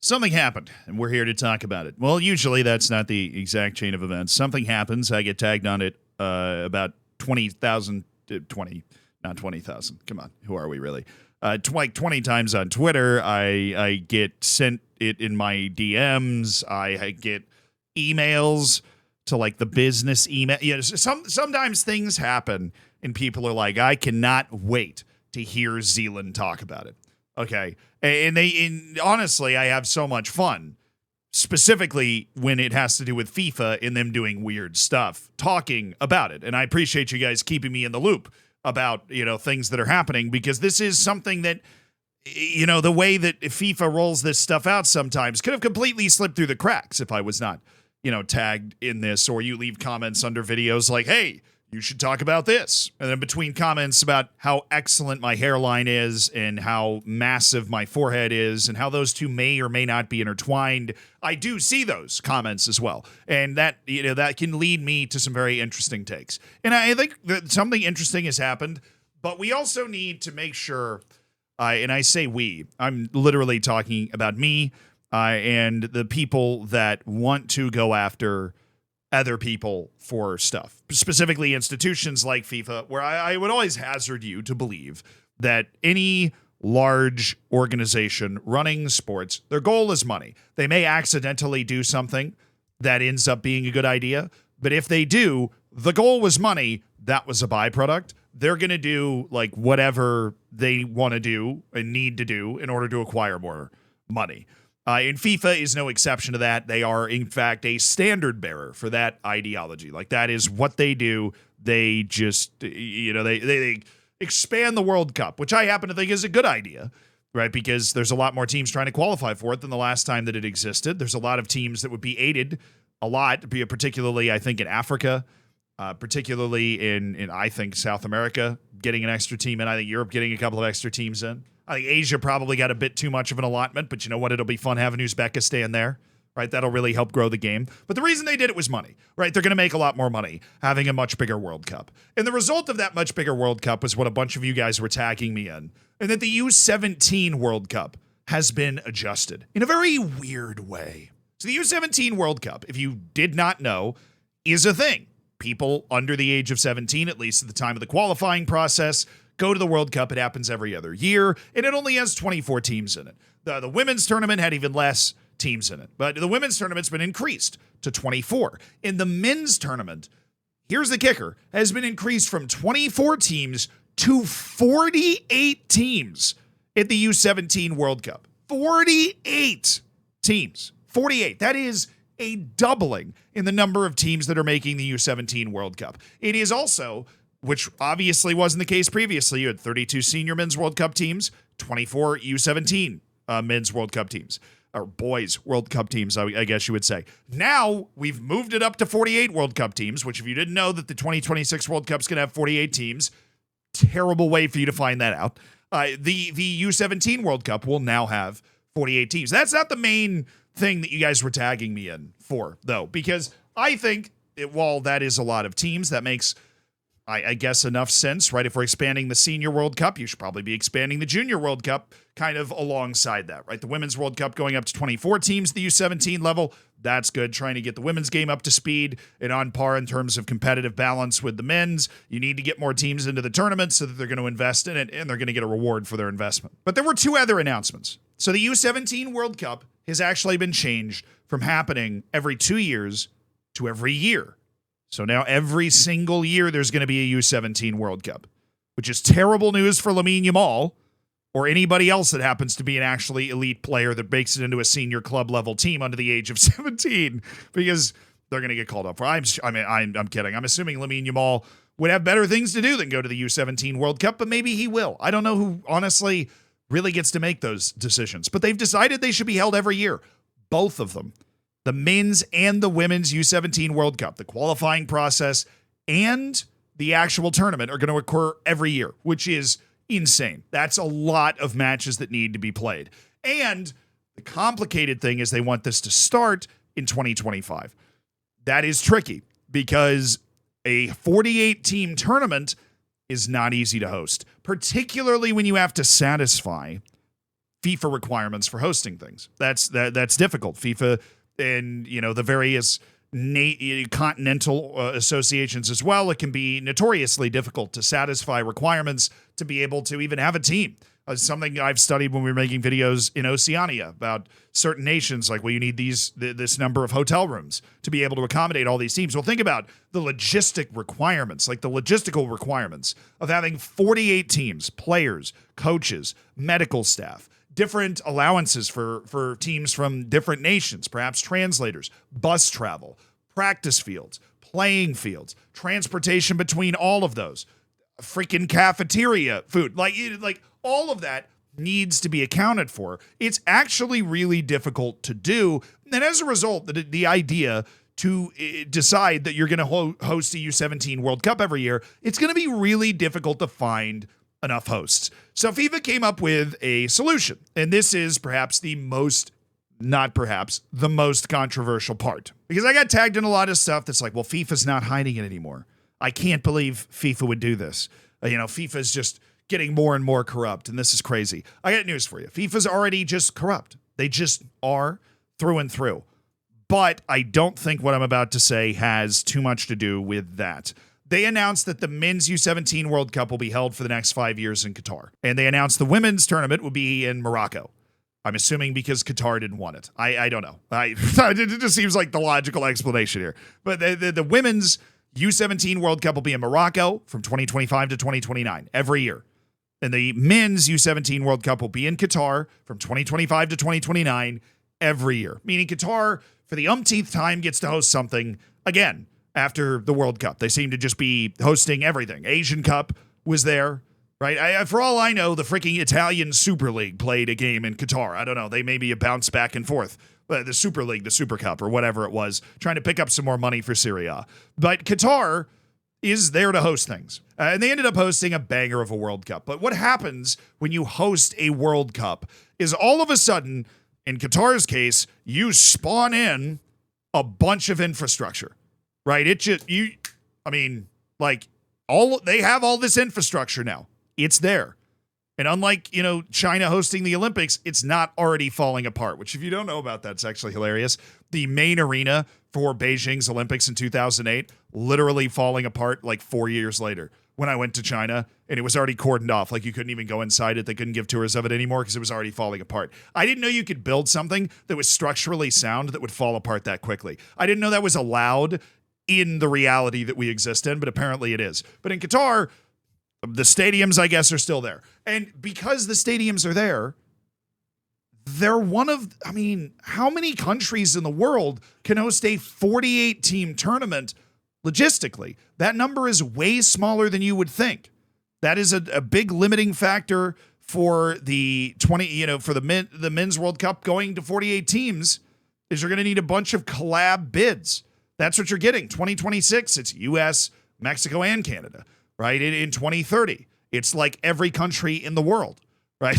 Something happened, and we're here to talk about it. Well, usually that's not the exact chain of events. Something happens. I get tagged on it about 20,000, 20, not 20,000. Come on. Who are we really? Like 20 times on Twitter. I get sent it in my DMs. I get emails to like the business email. You know, sometimes things happen, and people are like, I cannot wait to hear Zealand talk about it. Okay. And honestly, I have so much fun, specifically when it has to do with FIFA and them doing weird stuff, talking about it. And I appreciate you guys keeping me in the loop about, things that are happening, because this is something that, the way that FIFA rolls this stuff out sometimes could have completely slipped through the cracks if I was not, tagged in this, or you leave comments under videos like, hey, you should talk about this. And then between comments about how excellent my hairline is and how massive my forehead is and how those two may or may not be intertwined, I do see those comments as well. And that, that can lead me to some very interesting takes. And I think that something interesting has happened, but we also need to make sure, and I say we, I'm literally talking about me and the people that want to go after other people for stuff, specifically institutions like FIFA, where I would always hazard you to believe that any large organization running sports, their goal is money. They may accidentally do something that ends up being a good idea, but if they do, the goal was money, that was a byproduct. They're going to do like whatever they want to do and need to do in order to acquire more money. And FIFA is no exception to that. They are, in fact, a standard bearer for that ideology. Like, that is what they do. They just, they expand the World Cup, which I happen to think is a good idea, right? Because there's a lot more teams trying to qualify for it than the last time that it existed. There's a lot of teams that would be aided a lot, particularly, I think, in Africa, particularly in, I think, South America, getting an extra team in. I think Europe getting a couple of extra teams in. I think Asia probably got a bit too much of an allotment, but you know what? It'll be fun having Uzbekistan there, right? That'll really help grow the game. But the reason they did it was money, right? They're going to make a lot more money having a much bigger World Cup. And the result of that much bigger World Cup was what a bunch of you guys were tagging me in, and that the U17 World Cup has been adjusted in a very weird way. So the U17 World Cup, if you did not know, is a thing. People under the age of 17, at least at the time of the qualifying process, go to the World Cup. It happens every other year, and it only has 24 teams in it. The women's tournament had even less teams in it, but the women's tournament's been increased to 24. In the men's tournament, here's the kicker, has been increased from 24 teams to 48 teams at the U17 World Cup. 48 teams. 48. That is a doubling in the number of teams that are making the U17 World Cup. It is also, which obviously wasn't the case previously, you had 32 senior men's World Cup teams, 24 U17 men's World Cup teams, or boys World Cup teams, I guess you would say. Now we've moved it up to 48 World Cup teams, which if you didn't know that the 2026 World Cup's going to have 48 teams, terrible way for you to find that out. The U17 World Cup will now have 48 teams. That's not the main thing that you guys were tagging me in for, though, because I think while that is a lot of teams, that makes, I guess, enough sense, right? If we're expanding the Senior World Cup, you should probably be expanding the Junior World Cup kind of alongside that, right? The Women's World Cup going up to 24 teams, the U17 level, that's good. Trying to get the women's game up to speed and on par in terms of competitive balance with the men's. You need to get more teams into the tournament so that they're going to invest in it and they're going to get a reward for their investment. But there were two other announcements. So the U17 World Cup has actually been changed from happening every 2 years to every year. So now every single year there's going to be a U17 World Cup, which is terrible news for Lamine Yamal or anybody else that happens to be an actually elite player that makes it into a senior club level team under the age of 17, because they're going to get called up for. I'm kidding. I'm assuming Lamine Yamal would have better things to do than go to the U17 World Cup, but maybe he will. I don't know who honestly really gets to make those decisions, but they've decided they should be held every year. Both of them. The men's and the women's U17 World Cup, the qualifying process and the actual tournament are going to occur every year, which is insane. That's a lot of matches that need to be played. And the complicated thing is they want this to start in 2025. That is tricky because a 48-team tournament is not easy to host, particularly when you have to satisfy FIFA requirements for hosting things. That's difficult. FIFA and the various continental associations as well. It can be notoriously difficult to satisfy requirements to be able to even have a team. Something I've studied when we were making videos in Oceania about certain nations, like, well, you need this number of hotel rooms to be able to accommodate all these teams. Well, think about the logistic requirements, like the logistical requirements of having 48 teams, players, coaches, medical staff, different allowances for teams from different nations, perhaps translators, bus travel, practice fields, playing fields, transportation between all of those, freaking cafeteria food, like all of that needs to be accounted for. It's actually really difficult to do. And as a result, the idea to decide that you're going to host a U17 World Cup every year, it's going to be really difficult to find enough hosts. So FIFA came up with a solution. And this is perhaps the most controversial part. Because I got tagged in a lot of stuff that's like, well, FIFA's not hiding it anymore. I can't believe FIFA would do this. FIFA's just getting more and more corrupt, and this is crazy. I got news for you. FIFA's already just corrupt. They just are through and through. But I don't think what I'm about to say has too much to do with that. They announced that the men's U17 World Cup will be held for the next 5 years in Qatar. And they announced the women's tournament will be in Morocco. I'm assuming because Qatar didn't want it. I don't know. It just seems like the logical explanation here. But the women's U17 World Cup will be in Morocco from 2025 to 2029 every year. And the men's U17 World Cup will be in Qatar from 2025 to 2029 every year. Meaning Qatar, for the umpteenth time, gets to host something again after the World Cup. They seem to just be hosting everything. Asian Cup was there, right? For all I know, the freaking Italian Super League played a game in Qatar. I don't know. They maybe bounced back and forth. The Super League, the Super Cup, or whatever it was, trying to pick up some more money for Serie A. But Qatar is there to host things. And they ended up hosting a banger of a World Cup. But what happens when you host a World Cup is all of a sudden, in Qatar's case, you spawn in a bunch of infrastructure, right? They have all this infrastructure now. It's there. And unlike, China hosting the Olympics, it's not already falling apart, which if you don't know about that, it's actually hilarious. The main arena for Beijing's Olympics in 2008, literally falling apart like 4 years later when I went to China, and it was already cordoned off. Like you couldn't even go inside it. They couldn't give tours of it anymore because it was already falling apart. I didn't know you could build something that was structurally sound that would fall apart that quickly. I didn't know that was allowed in the reality that we exist in, but apparently it is. But in Qatar, the stadiums, I guess, are still there. And because the stadiums are there, they're how many countries in the world can host a 48-team tournament logistically? That number is way smaller than you would think. That is a big limiting factor for the the men's World Cup going to 48 teams, is you're going to need a bunch of collab bids. That's what you're getting. 2026, it's US, Mexico, and Canada. Right? In 2030, it's like every country in the world, right?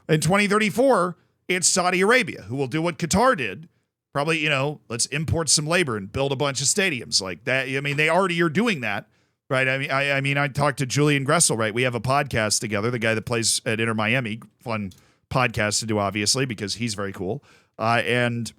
In 2034, it's Saudi Arabia, who will do what Qatar did. Probably, let's import some labor and build a bunch of stadiums like that. They already are doing that, right? I talked to Julian Gressel, right? We have a podcast together, the guy that plays at Inter Miami. Fun podcast to do, obviously, because he's very cool. And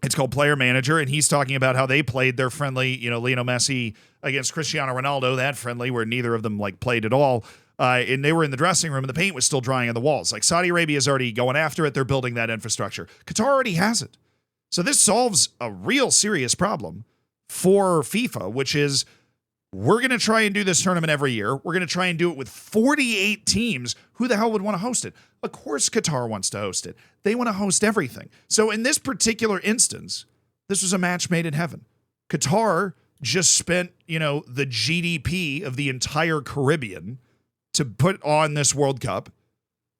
it's called Player Manager, and he's talking about how they played their friendly, Lionel Messi against Cristiano Ronaldo, that friendly where neither of them played at all. And they were in the dressing room and the paint was still drying on the walls. Like Saudi Arabia is already going after it. They're building that infrastructure. Qatar already has it. So this solves a real serious problem for FIFA, which is we're going to try and do this tournament every year. We're going to try and do it with 48 teams. Who the hell would want to host it? Of course Qatar wants to host it. They want to host everything. So in this particular instance, this was a match made in heaven. Qatar just spent, the GDP of the entire Caribbean to put on this World Cup.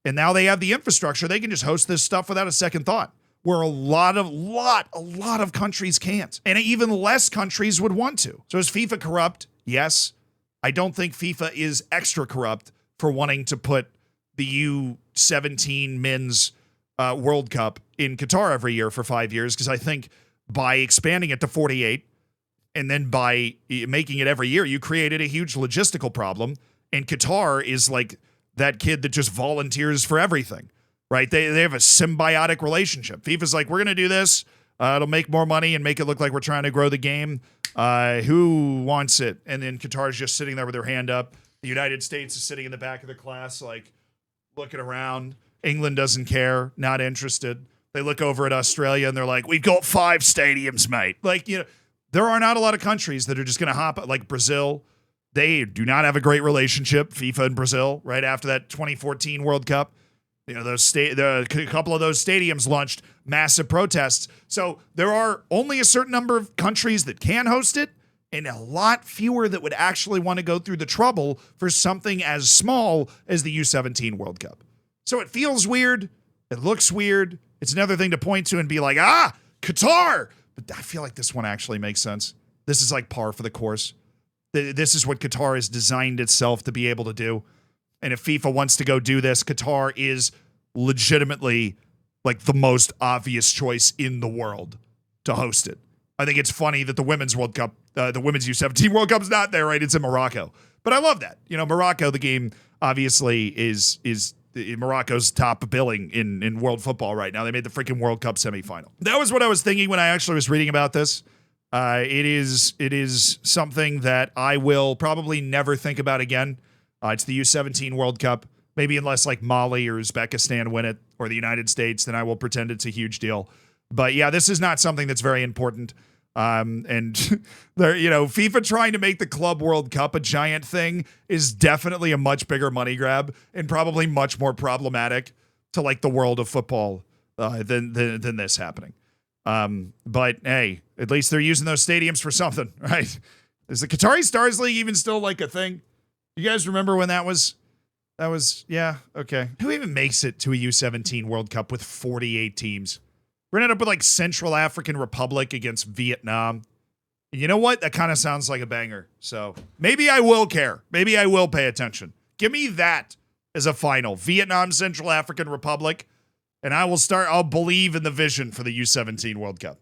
And now they have the infrastructure. They can just host this stuff without a second thought, where a lot of countries can't. And even less countries would want to. So is FIFA corrupt? Yes. I don't think FIFA is extra corrupt for wanting to put the U17 men's World Cup in Qatar every year for 5 years, because I think by expanding it to 48 and then by making it every year, you created a huge logistical problem. And Qatar is like that kid that just volunteers for everything. right? They have a symbiotic relationship. FIFA's like, we're going to do this. It'll make more money and make it look like we're trying to grow the game. Who wants it? And then Qatar's just sitting there with their hand up. The United States is sitting in the back of the class, like looking around. England doesn't care, not interested. They look over at Australia and they're like, we've got 5 stadiums, mate. Like, there are not a lot of countries that are just going to hop, like Brazil. They do not have a great relationship, FIFA and Brazil, right after that 2014 World Cup. A couple of those stadiums launched massive protests. So there are only a certain number of countries that can host it, and a lot fewer that would actually want to go through the trouble for something as small as the U17 World Cup. So it feels weird. It looks weird. It's another thing to point to and be like, Qatar. But I feel like this one actually makes sense. This is like par for the course. This is what Qatar has designed itself to be able to do. And if FIFA wants to go do this, Qatar is legitimately like the most obvious choice in the world to host it. I think it's funny that the Women's World Cup, the Women's U17 World Cup's not there, right? It's in Morocco. But I love that. Morocco, the game obviously is Morocco's top billing in world football right now. They made the freaking World Cup semifinal. That was what I was thinking when I actually was reading about this. It is something that I will probably never think about again. It's the U17 World Cup. Maybe unless like Mali or Uzbekistan win it, or the United States, then I will pretend it's a huge deal. But yeah, this is not something that's very important. And there, FIFA trying to make the Club World Cup a giant thing is definitely a much bigger money grab and probably much more problematic to like the world of football than this happening. But hey, at least they're using those stadiums for something, right? Is the Qatari Stars League even still like a thing? You guys remember when that was? That was, yeah, okay. Who even makes it to a U17 World Cup with 48 teams? We're going to end up with like Central African Republic against Vietnam. And you know what? That kind of sounds like a banger. So maybe I will care. Maybe I will pay attention. Give me that as a final. Vietnam, Central African Republic. And I'll believe in the vision for the U17 World Cup.